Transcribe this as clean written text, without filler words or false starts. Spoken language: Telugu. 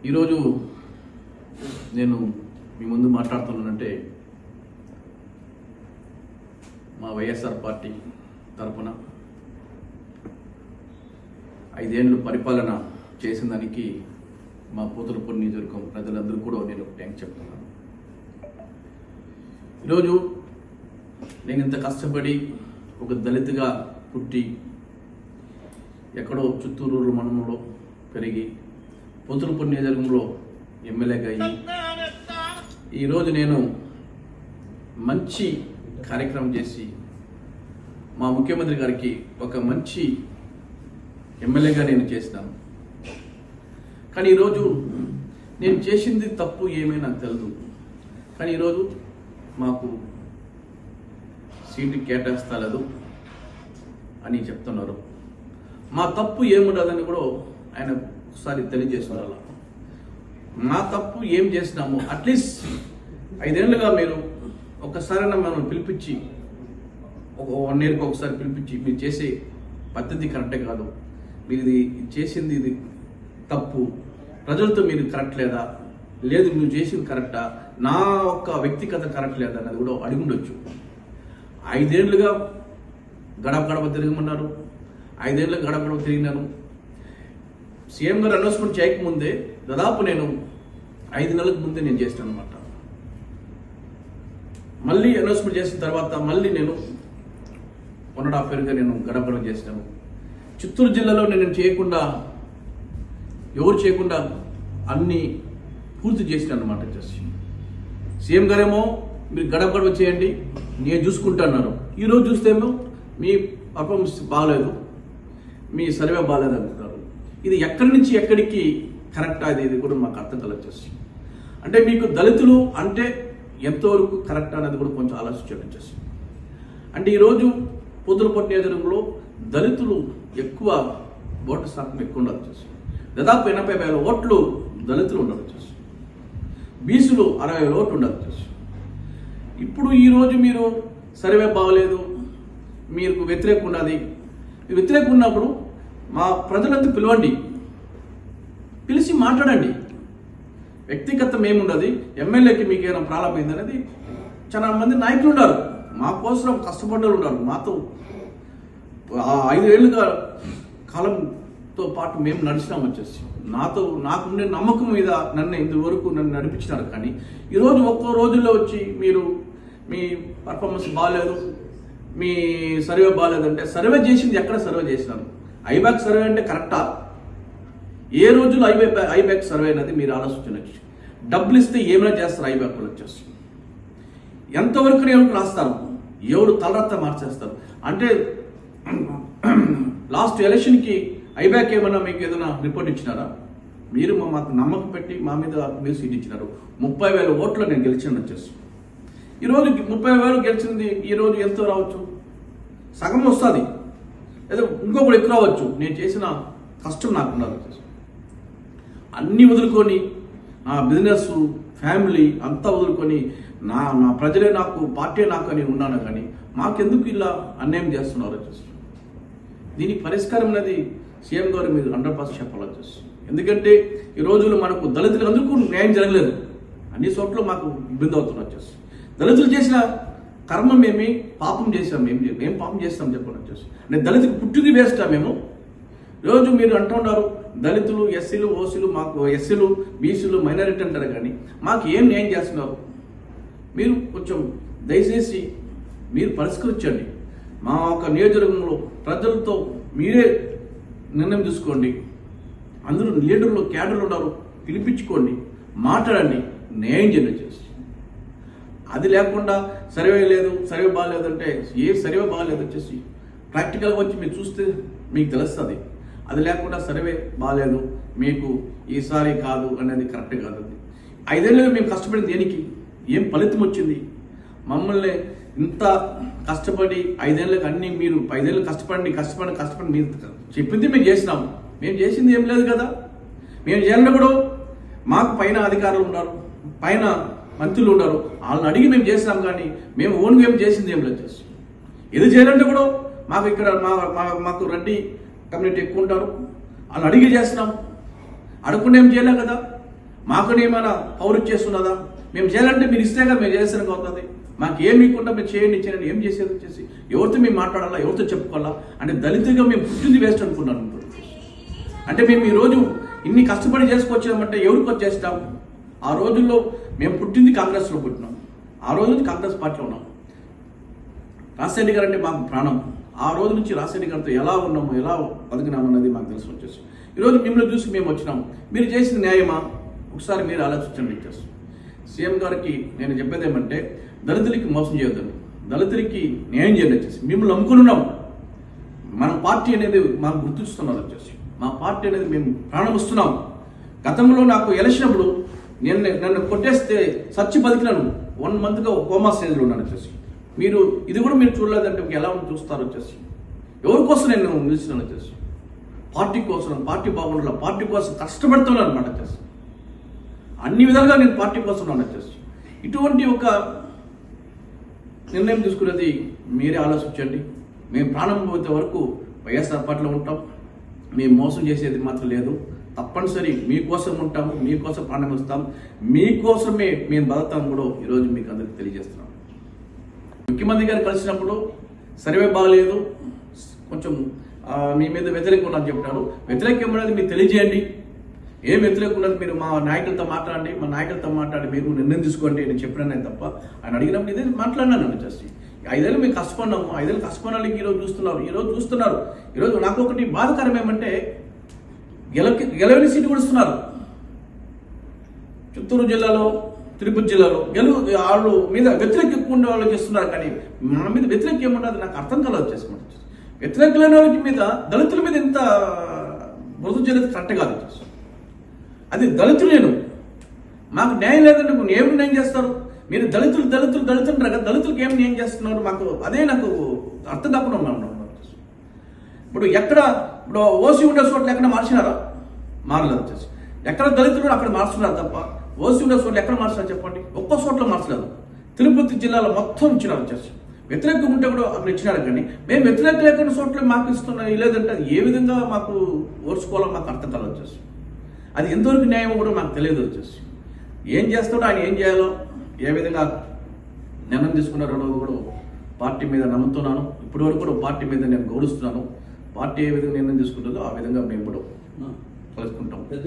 ఈరోజు నేను మీ ముందు మాట్లాడుతున్నానంటే మా వైఎస్ఆర్ పార్టీ తరపున 5 ఏళ్ళు పరిపాలన చేసిన దానికి మా పూతలపూడి నియోజకవర్గం ప్రజలందరూ కూడా నేను థ్యాంక్స్ చెప్తున్నాను. ఈరోజు నేను ఇంత కష్టపడి ఒక దళితుగా పుట్టి ఎక్కడో చిత్తూరు మండలంలో పెరిగి పూతలపూడి నియోజకవర్గంలో ఎమ్మెల్యేగా అయ్యి ఈరోజు నేను మంచి కార్యక్రమం చేసి మా ముఖ్యమంత్రి గారికి ఒక మంచి ఎమ్మెల్యేగా నేను చేసినాను. కానీ ఈరోజు నేను చేసింది తప్పు ఏమీ నాకు తెలియదు. కానీ ఈరోజు మాకు సీటు కేటాయిస్తలేదు అని చెప్తున్నారు. మా తప్పు ఏముండదని కూడా ఆయన ఒకసారి తెలియజేస్తున్నారు. మా తప్పు ఏం చేసినాము అట్లీస్ట్ 5 ఏళ్ళుగా మీరు ఒకసారైనా మనం పిలిపించి ఒక 1 ఇయర్కి ఒకసారి పిలిపించి మీరు చేసే పద్ధతి కరెక్టే కాదు, మీరు ఇది చేసింది ఇది తప్పు, ప్రజలతో మీరు కరెక్ట్ లేదా, లేదు మీరు చేసింది కరెక్టా, నా ఒక్క వ్యక్తిగత కరెక్ట్ లేదా అన్నది కూడా అడిగి ఉండొచ్చు. 5 ఏళ్ళుగా గడప గడప తిరగమన్నారు. 5 ఏళ్ళుగా గడప గడప తిరిగినాను. సీఎం గారు అనౌన్స్మెంట్ చేయకముందే దాదాపు నేను 5 నెలల ముందే నేను చేస్తాను అనమాట. మళ్ళీ అనౌన్స్మెంట్ చేసిన తర్వాత మళ్ళీ నేను 1.5 ఇయర్గా నేను గడప గడప చేస్తాను. చిత్తూరు జిల్లాలో నేను చేయకుండా ఎవరు చేయకుండా అన్ని పూర్తి చేసినాను అనమాట. సీఎం గారేమో మీరు గడప గడప చేయండి నేను చూసుకుంటున్నారు. ఈరోజు చూస్తేమో మీ పర్ఫార్మెన్స్ బాగాలేదు, మీ సర్వే బాగాలేదు అంటున్నారు. ఇది ఎక్కడి నుంచి ఎక్కడికి కరెక్ట్ అది కూడా మాకు అర్థం కలగచ్చేసి. అంటే మీకు దళితులు అంటే ఎంతవరకు కరెక్ట్ అనేది కూడా కొంచెం ఆలోచించేసి. అంటే ఈరోజు పూతలపట్టు నియోజకవర్గంలో దళితులు ఎక్కువ ఓటు శాతం ఎక్కువ ఉండొచ్చేసి. దాదాపు 80,000 ఓట్లు దళితులు ఉండొచ్చేసి. బీసీలు 60,000 ఓట్లు ఉండొచ్చేసి. ఇప్పుడు ఈరోజు మీరు సర్వే బాగలేదు, మీకు వ్యతిరేకం ఉన్నది. వ్యతిరేకం ఉన్నప్పుడు మా ప్రజలంతా పిలవండి, పిలిచి మాట్లాడండి. వ్యక్తిగతం ఏముండదు. ఎమ్మెల్యేకి మీకు ఏమైనా ప్రాబ్లం అయింది అనేది చాలా మంది నాయకులు ఉన్నారు, మా కోసం కష్టపడ్డలు ఉన్నారు. మాతో 5 ఏళ్ళుగా కాలంతో పాటు మేము నడిచినాం వచ్చేసి. నాకుండే నమ్మకం మీద నన్ను ఇంతవరకు నన్ను నడిపించినారు. కానీ ఈరోజు ఒక్కో రోజుల్లో వచ్చి మీరు మీ పర్ఫార్మెన్స్ బాగాలేదు, మీ సర్వే బాగాలేదంటే సర్వే చేసింది ఎక్కడ సర్వే చేసినారు? ఐబ్యాక్ సర్వే అంటే కరెక్టా? ఏ రోజులో ఐబ్యాక్ సర్వే అనేది మీరు ఆలోచించవచ్చు. డబ్బులు ఇస్తే ఏమైనా చేస్తారు ఐబ్యాక్ వాళ్ళు వచ్చేసి. ఎంతవరకు ఎవరికి రాస్తారు, ఎవరు తలరత్త మార్చేస్తారు. అంటే లాస్ట్ ఎలక్షన్కి ఐబ్యాక్ ఏమన్నా మీకు ఏదైనా రిపోర్ట్ ఇచ్చినారా? మీరు మాకు నమ్మకం పెట్టి మా మీద మీరు సీట్ ఇచ్చినారు. 30,000 ఓట్లు నేను గెలిచాను వచ్చేసి. ఈరోజు 30,000 గెలిచింది ఈరోజు ఎంతో రావచ్చు, సగం వస్తుంది, లేదా ఇంకొకటి ఎక్కువ రావచ్చు. నేను చేసిన కష్టం నాకున్నది వచ్చేసి. అన్నీ వదులుకొని నా బిజినెస్ ఫ్యామిలీ అంతా వదులుకొని నా ప్రజలే నాకు పార్టీ నాకు అని ఉన్నాను. కానీ మాకెందుకు ఇలా అన్యాయం చేస్తున్నారు వచ్చేసి. దీనికి పరిష్కారం అనేది సీఎం గారు మీరు 100% చెప్పాలి వచ్చేసి. ఎందుకంటే ఈ రోజుల్లో మనకు దళితులకు అందుకు న్యాయం జరగలేదు, అన్ని చోట్ల మాకు ఇబ్బంది అవుతున్నా వచ్చేసి. దళితులు చేసిన కర్మం ఏమి, పాపం చేసాం, ఏం పాపం చేస్తాం చెప్పండి వచ్చేసి. అంటే దళితులు పుట్టింది వేస్తా మేము. రోజు మీరు అంటున్నారు దళితులు ఎస్సీలు ఓసీలు, మాకు ఎస్సీలు బీసీలు మైనారిటీ అంటారు, కానీ మాకు ఏం న్యాయం చేస్తున్నారు? మీరు కొంచెం దయచేసి మీరు పరిష్కరించండి. మా ఒక నియోజకవర్గంలో ప్రజలతో మీరే నిర్ణయం తీసుకోండి. అందరూ లీడర్లు క్యాడర్లు ఉన్నారు, పిలిపించుకోండి, మాట్లాడండి, న్యాయం చేసి. అది లేకుండా సర్వే లేదు, సర్వే బాగాలేదంటే ఏ సర్వే బాగాలేదు వచ్చేసి ప్రాక్టికల్గా వచ్చి మీరు చూస్తే మీకు తెలుస్తుంది. అది లేకుండా సర్వే బాగాలేదు మీకు ఈసారి కాదు అనేది కరెక్ట్ కాదు. 5 ఏళ్ళుగా మేము కష్టపడింది దేనికి? ఏం ఫలితం వచ్చింది? మమ్మల్ని ఇంత కష్టపడి 5 ఏళ్ళకి అన్ని మీరు 5 ఏళ్ళు కష్టపడి మీరు చెప్పింది మేము చేసినాము. మేము చేసింది ఏం లేదు కదా. మేము చేయాలంటే కూడా మాకు పైన అధికారులు ఉన్నారు, పైన మంత్రులు ఉన్నారు, వాళ్ళని అడిగి మేము చేసినాం. కానీ మేము ఓన్గా ఏం చేసింది ఏం లేదు. ఇది చేయాలంటే కూడా మాకు ఇక్కడ మాకు రెడ్డి కమ్యూనిటీ ఎక్కువ ఉంటారు, వాళ్ళు అడిగి చేస్తున్నాం. అడగకుండా ఏం చేయలేం కదా. మాకు ఏమైనా పౌరు చేస్తున్నదా? మేము చేయాలంటే మీరు ఇస్తేగా మేము చేసేందుకు అవుతుంది. మాకు ఏం మీకుండా మీరు చేయండి ఏం చేసేది వచ్చేసి ఎవరితో మేము మాట్లాడాలా, ఎవరితో చెప్పుకోవాలా? అంటే దళితులుగా మేము పుట్టింది వేస్ట్ అనుకున్నాను. అంటే మేము ఈరోజు ఇన్ని కష్టపడి చేసుకొచ్చామంటే ఎవరికి వచ్చేస్తాం? ఆ రోజుల్లో మేము పుట్టింది కాంగ్రెస్లో పుట్టినాం, ఆ రోజు నుంచి కాంగ్రెస్ పార్టీలో ఉన్నాం. రాజశేఖర్ గారు అంటే మాకు ప్రాణం. ఆ రోజు నుంచి రాజశేఖర్ గారితో ఎలా ఉన్నాము, ఎలా బతికినామన్నది మాకు తెలిసి వచ్చేసి ఈరోజు మిమ్మల్ని చూసి మేము వచ్చినాం. మీరు చేసిన న్యాయమా? ఒకసారి మీరు ఆలోచించండి. ఇచ్చేసి సీఎం గారికి నేను చెప్పేది ఏమంటే దళితులకి మోసం చేయొద్దండి, దళితులకి న్యాయం చేయండి. వచ్చేసి మిమ్మల్ని నమ్ముకుని ఉన్నాం. మన పార్టీ అనేది మాకు గుర్తిస్తున్నారు. వచ్చేసి మా పార్టీ అనేది మేము ప్రాణం ఇస్తున్నాం. గతంలో నాకు ఎలక్షన్ అప్పుడు నన్ను కొట్టేస్తే సచ్చి బతికినాను. 1 monthగా కోమా స్టేజ్లో ఉన్నాను. వచ్చేసి మీరు ఇది కూడా మీరు చూడలేదంటే ఎలా చూస్తారు? వచ్చేసి ఎవరి కోసం నేను నిలిచినాను? వచ్చేసి పార్టీ కోసం, పార్టీ బాగుండాల, పార్టీ కోసం కష్టపడుతున్నాను అనమాట. వచ్చేసి అన్ని విధాలుగా నేను పార్టీ కోసం ఉన్నాను. వచ్చేసి ఇటువంటి ఒక నిర్ణయం తీసుకునేది మీరే ఆలోచించండి. మేము ప్రాణం పోతే వరకు వైఎస్ఆర్ పార్టీలో ఉంటాం. మేము మోసం చేసేది మాత్రం లేదు. తప్పనిసరి మీకోసం ఉంటాము, మీకోసం ప్రాణం ఇస్తాం, మీకోసమే మేము బతుకుతాం కూడా ఈరోజు మీకు అందరికి తెలియజేస్తున్నాం. ముఖ్యమంత్రి గారు కలిసినప్పుడు సర్వే బాగలేదు, కొంచెం మీ మీద వ్యతిరేకం ఉన్నది చెప్తారు. వ్యతిరేకం అనేది మీరు తెలియజేయండి. ఏం వ్యతిరేకం ఉన్నది మీరు మా నాయకులతో మాట్లాడండి, మా నాయకులతో మాట్లాడి మీరు నిర్ణయం తీసుకోండి. నేను చెప్పినాను తప్ప ఆయన అడిగినప్పుడు ఇదే మాట్లాడినాను. వచ్చేసి 5 ఏళ్ళు మేము కష్టపడినాము, 5 ఏళ్ళు కష్టపడాలి. ఈరోజు చూస్తున్నారు. ఈరోజు నాకు ఒకటి బాధకరం ఏమంటే గెలవని సీటు కూడా ఇస్తున్నారు. చిత్తూరు జిల్లాలో, తిరుపతి జిల్లాలో వాళ్ళు మీద వ్యతిరేక ఎక్కువ ఉండే వాళ్ళకి ఇస్తున్నారు. కానీ మన మీద వ్యతిరేక ఏముండదు నాకు అర్థం కలదు. వచ్చేసి వ్యతిరేక లేని వాళ్ళకి మీద దళితుల మీద ఎంత మృదు జరిగితే కరెక్ట్ కాదు. వచ్చేసి అది దళితులు నేను మాకు న్యాయం లేదంటే ఏమి న్యాయం చేస్తారు? మీరు దళితులు అంటారు. దళితులకు ఏం న్యాయం చేస్తున్నారు? మాకు అదే నాకు అర్థం కాకుండా ఉన్నాను. ఇప్పుడు ఓసీ ఉండే చోట్ల ఎక్కడ మార్చినారా? మారలేదు. వచ్చేసి ఎక్కడ దళితులు అక్కడ మార్చున్నారు తప్ప ఓసీ ఉండే చోట్ల ఎక్కడ మార్చినారు చెప్పండి? ఒక్క చోట్ల మార్చలేదు. తిరుపతి జిల్లాలో మొత్తం ఇచ్చినారు. వచ్చేసి వ్యతిరేకం ఉంటే కూడా అక్కడ ఇచ్చినారు. కానీ మేము వ్యతిరేక లేకుండా చోట్ల మాకు ఇస్తున్నాం. లేదంటే అది ఏ విధంగా మాకు ఓర్చుకోవాలో మాకు అర్థం కాదు. వచ్చేసి అది ఎంతవరకు న్యాయం కూడా నాకు తెలియదు. వచ్చేసి ఏం చేస్తాడో ఆయన ఏం చేయాలో, ఏ విధంగా నిర్ణయం తీసుకున్నారో కూడా పార్టీ మీద నమ్ముతున్నాను. ఇప్పటి వరకు కూడా పార్టీ మీద నేను గౌరవిస్తున్నాను. పార్టీ ఏ విధంగా నిర్ణయం తీసుకుంటుందో ఆ విధంగా మేము కూడా కలుసుకుంటాం.